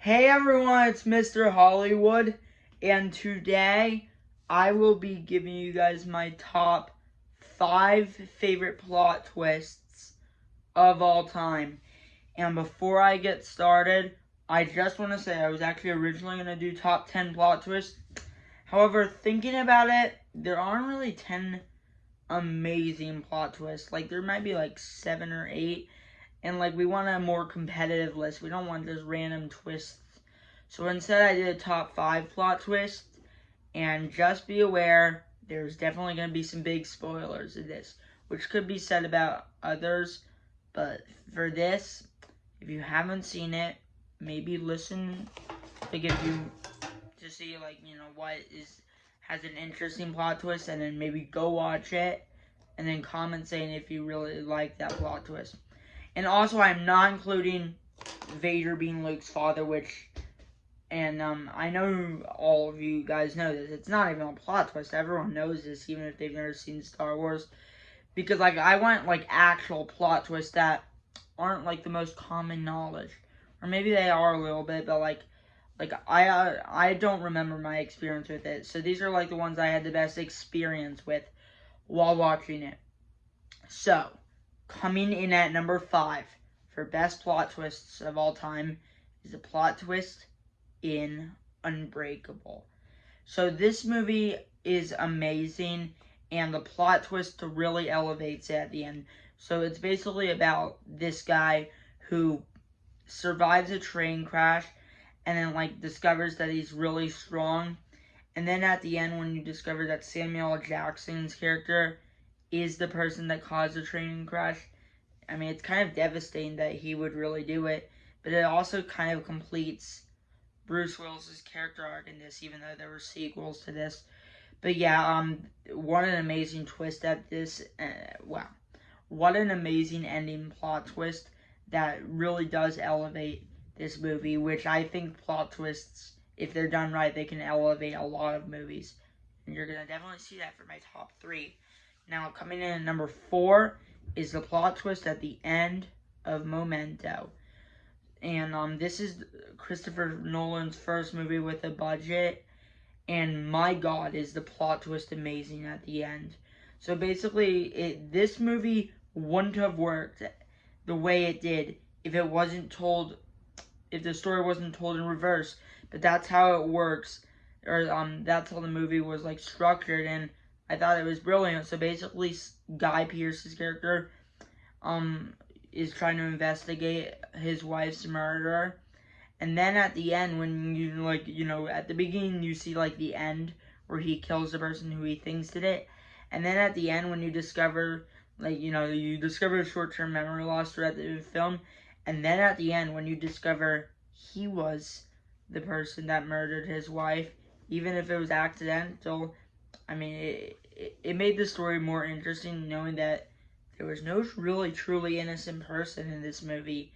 Hey everyone, it's Mr. Hollywood, and today I will be giving you guys my top 5 favorite plot twists of all time. And before I get started, I just want to say I was actually originally going to do top 10 plot twists. However, thinking about it, there aren't really 10 amazing plot twists. Like, there might be like 7 or 8. And like, we want a more competitive list. We don't want just random twists. So instead I did a top 5 plot twist. And just be aware, there's definitely going to be some big spoilers in this, which could be said about others. But for this, if you haven't seen it, maybe listen to give you to see what has an interesting plot twist, and then maybe go watch it and then comment saying if you really like that plot twist. And also, I'm not including Vader being Luke's father, and I know all of you guys know this. It's not even a plot twist. Everyone knows this, even if they've never seen Star Wars. Because, I want, actual plot twists that aren't, the most common knowledge. Or maybe they are a little bit, but, I don't remember my experience with it. So these are, the ones I had the best experience with while watching it. So, coming in at number 5 for best plot twists of all time is the plot twist in Unbreakable. So this movie is amazing, and the plot twist really elevates it at the end. So it's basically about this guy who survives a train crash and then discovers that he's really strong. And then at the end, when you discover that Samuel Jackson's character is the person that caused the train crash, I mean, it's kind of devastating that he would really do it, but it also kind of completes Bruce Willis's character arc in this, even though there were sequels to this. But yeah, what an amazing twist at this. Wow, what an amazing ending plot twist that really does elevate this movie, which I think plot twists, if they're done right, they can elevate a lot of movies. And you're going to definitely see that for my top 3. Now, coming in at number 4 is the plot twist at the end of Memento. And this is Christopher Nolan's first movie with a budget. And my God, is the plot twist amazing at the end. So basically, this movie wouldn't have worked the way it did if it wasn't told, if the story wasn't told in reverse. But that's how it works, or that's how the movie was structured, and I thought it was brilliant. So basically, Guy Pearce's character is trying to investigate his wife's murder. And then at the end, when at the beginning you see the end where he kills the person who he thinks did it. And then at the end, when you discover you discover short-term memory loss throughout the film. And then at the end, when you discover he was the person that murdered his wife, even if it was accidental, I mean, it made the story more interesting, knowing that there was no really truly innocent person in this movie.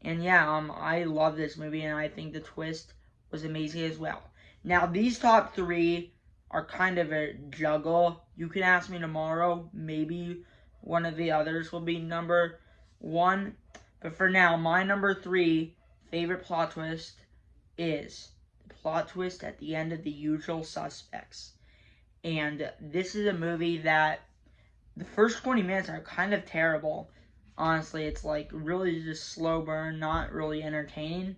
And yeah, I love this movie, and I think the twist was amazing as well. Now, these top 3 are kind of a juggle. You can ask me tomorrow, maybe one of the others will be number 1. But for now, my number 3 favorite plot twist is the plot twist at the end of The Usual Suspects. And this is a movie that the first 20 minutes are kind of terrible. Honestly, it's really just slow burn, not really entertaining.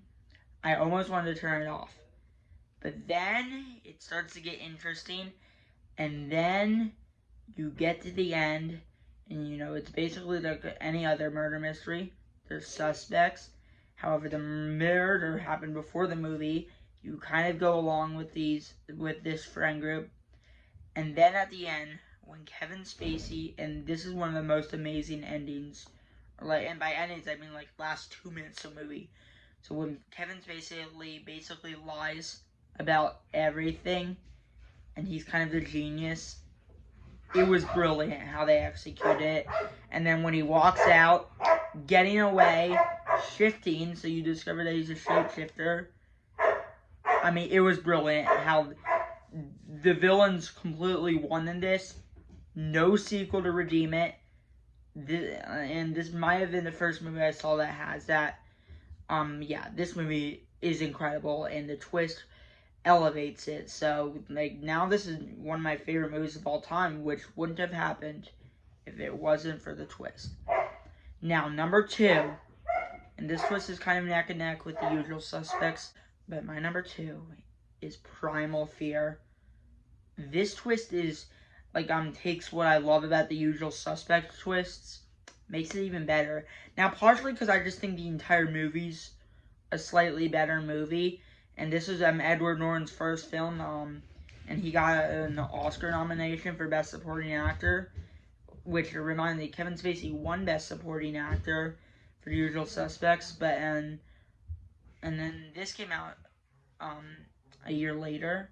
I almost wanted to turn it off. But then it starts to get interesting, and then you get to the end, and it's basically like any other murder mystery. There's suspects. However, the murder happened before the movie. You kind of go along with this friend group. And then at the end, when Kevin Spacey, and this is one of the most amazing endings, and by endings I mean last 2 minutes of the movie. So when Kevin Spacey basically lies about everything, and he's kind of the genius, it was brilliant how they executed it. And then when he walks out, getting away, shifting, so you discover that he's a shapeshifter. I mean, it was brilliant how the villains completely won in this. No sequel to redeem it. And this might have been the first movie I saw that has that. Yeah, this movie is incredible, and the twist elevates it. So, like, now this is one of my favorite movies of all time, which wouldn't have happened if it wasn't for the twist. Now, number 2, and this twist is kind of neck and neck with The Usual Suspects, but my number 2 is Primal Fear. This twist is, like, takes what I love about The Usual Suspects twists, makes it even better. Now, partially because I just think the entire movie's a slightly better movie, and this is Edward Norton's first film, and he got an Oscar nomination for Best Supporting Actor, which reminded me, Kevin Spacey won Best Supporting Actor for The Usual Suspects, but and then this came out a year later,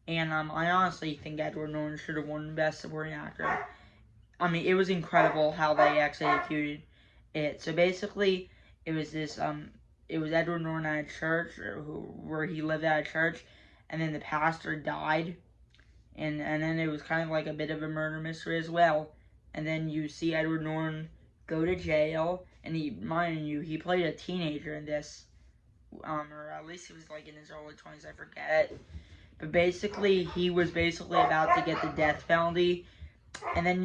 and I honestly think Edward Norton should have won Best Supporting Actor. I mean, it was incredible how they executed it. So basically, it was this it was Edward Norton at a church, where he lived at a church, and then the pastor died, and then it was kind of like a bit of a murder mystery as well. And then you see Edward Norton go to jail, and he played a teenager in this, or at least he was like in his early 20s, I forget. But basically, he was about to get the death penalty. And then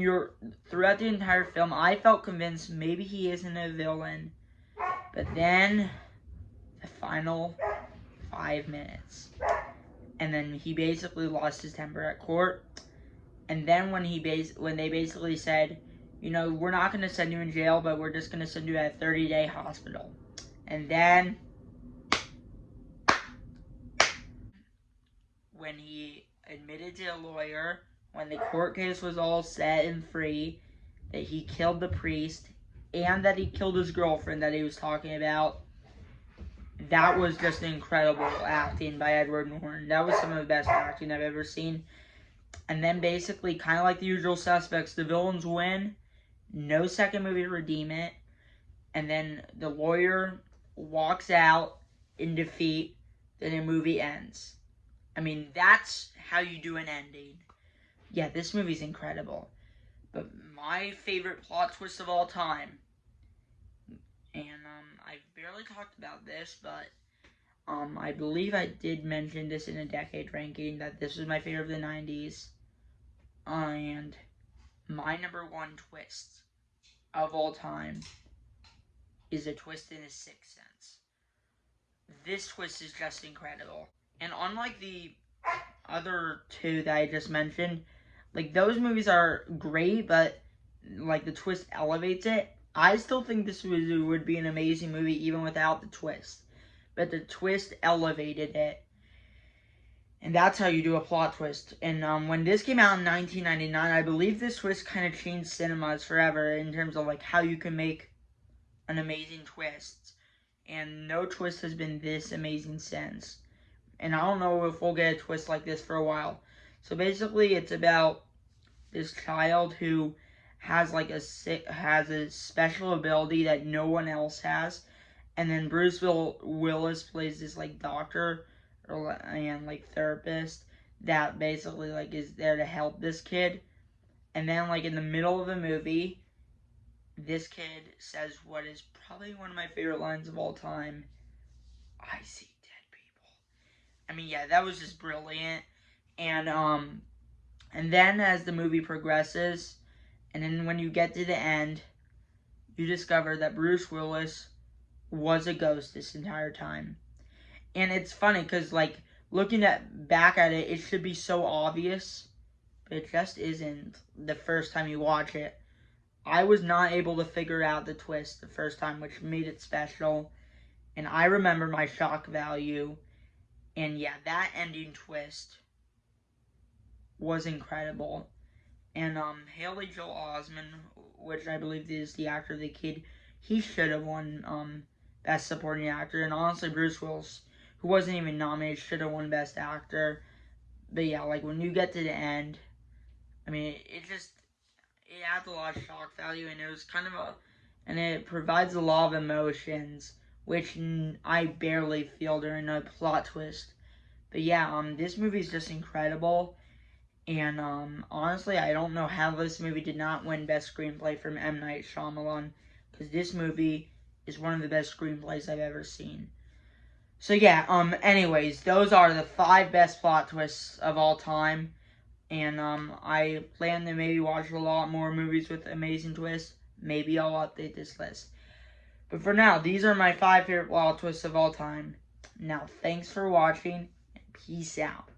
throughout the entire film, I felt convinced maybe he isn't a villain. But then, the final 5 minutes. And then he basically lost his temper at court. And then when they basically said, you know, we're not going to send you in jail, but we're just going to send you to a 30-day hospital. And then, when he admitted to a lawyer, when the court case was all set and free, that he killed the priest, and that he killed his girlfriend that he was talking about, that was just incredible acting by Edward Norton. That was some of the best acting I've ever seen. And then basically, kind of like The Usual Suspects, the villains win, no second movie to redeem it, and then the lawyer walks out in defeat, then the movie ends. I mean, that's how you do an ending. Yeah, this movie's incredible. But my favorite plot twist of all time, and I've barely talked about this, but I believe I did mention this in a decade ranking, that this was my favorite of the 90s. And my number 1 twist of all time is a twist in The Sixth Sense. This twist is just incredible. And unlike the other 2 that I just mentioned, like, those movies are great, but, like, the twist elevates it. I still think this would be an amazing movie even without the twist. But the twist elevated it. And that's how you do a plot twist. And when this came out in 1999, I believe this twist kind of changed cinemas forever in terms of, like, how you can make an amazing twist. And no twist has been this amazing since. And I don't know if we'll get a twist like this for a while. So basically, it's about this child who has a special ability that no one else has, and then Bruce Willis plays this like doctor and like therapist that basically like is there to help this kid. And then like in the middle of the movie, this kid says what is probably one of my favorite lines of all time: "I see dead people." I mean, yeah, that was just brilliant. And then as the movie progresses, and then when you get to the end, you discover that Bruce Willis was a ghost this entire time. And it's funny because, like, looking back at it, it should be so obvious, but it just isn't the first time you watch it. I was not able to figure out the twist the first time, which made it special. And I remember my shock value. And yeah, that ending twist was incredible. And Haley Joel Osment, which I believe is the actor of the kid, he should have won Best Supporting Actor. And honestly, Bruce Willis, who wasn't even nominated, should have won Best Actor. But yeah, like when you get to the end, I mean, it adds a lot of shock value, and it was kind of and it provides a lot of emotions, which I barely feel during a plot twist. But yeah, this movie is just incredible. And honestly, I don't know how this movie did not win Best Screenplay from M. Night Shyamalan, because this movie is one of the best screenplays I've ever seen. So yeah, anyways, those are the 5 best plot twists of all time. And I plan to maybe watch a lot more movies with amazing twists. Maybe I'll update this list. But for now, these are my 5 favorite plot twists of all time. Now, thanks for watching, and peace out.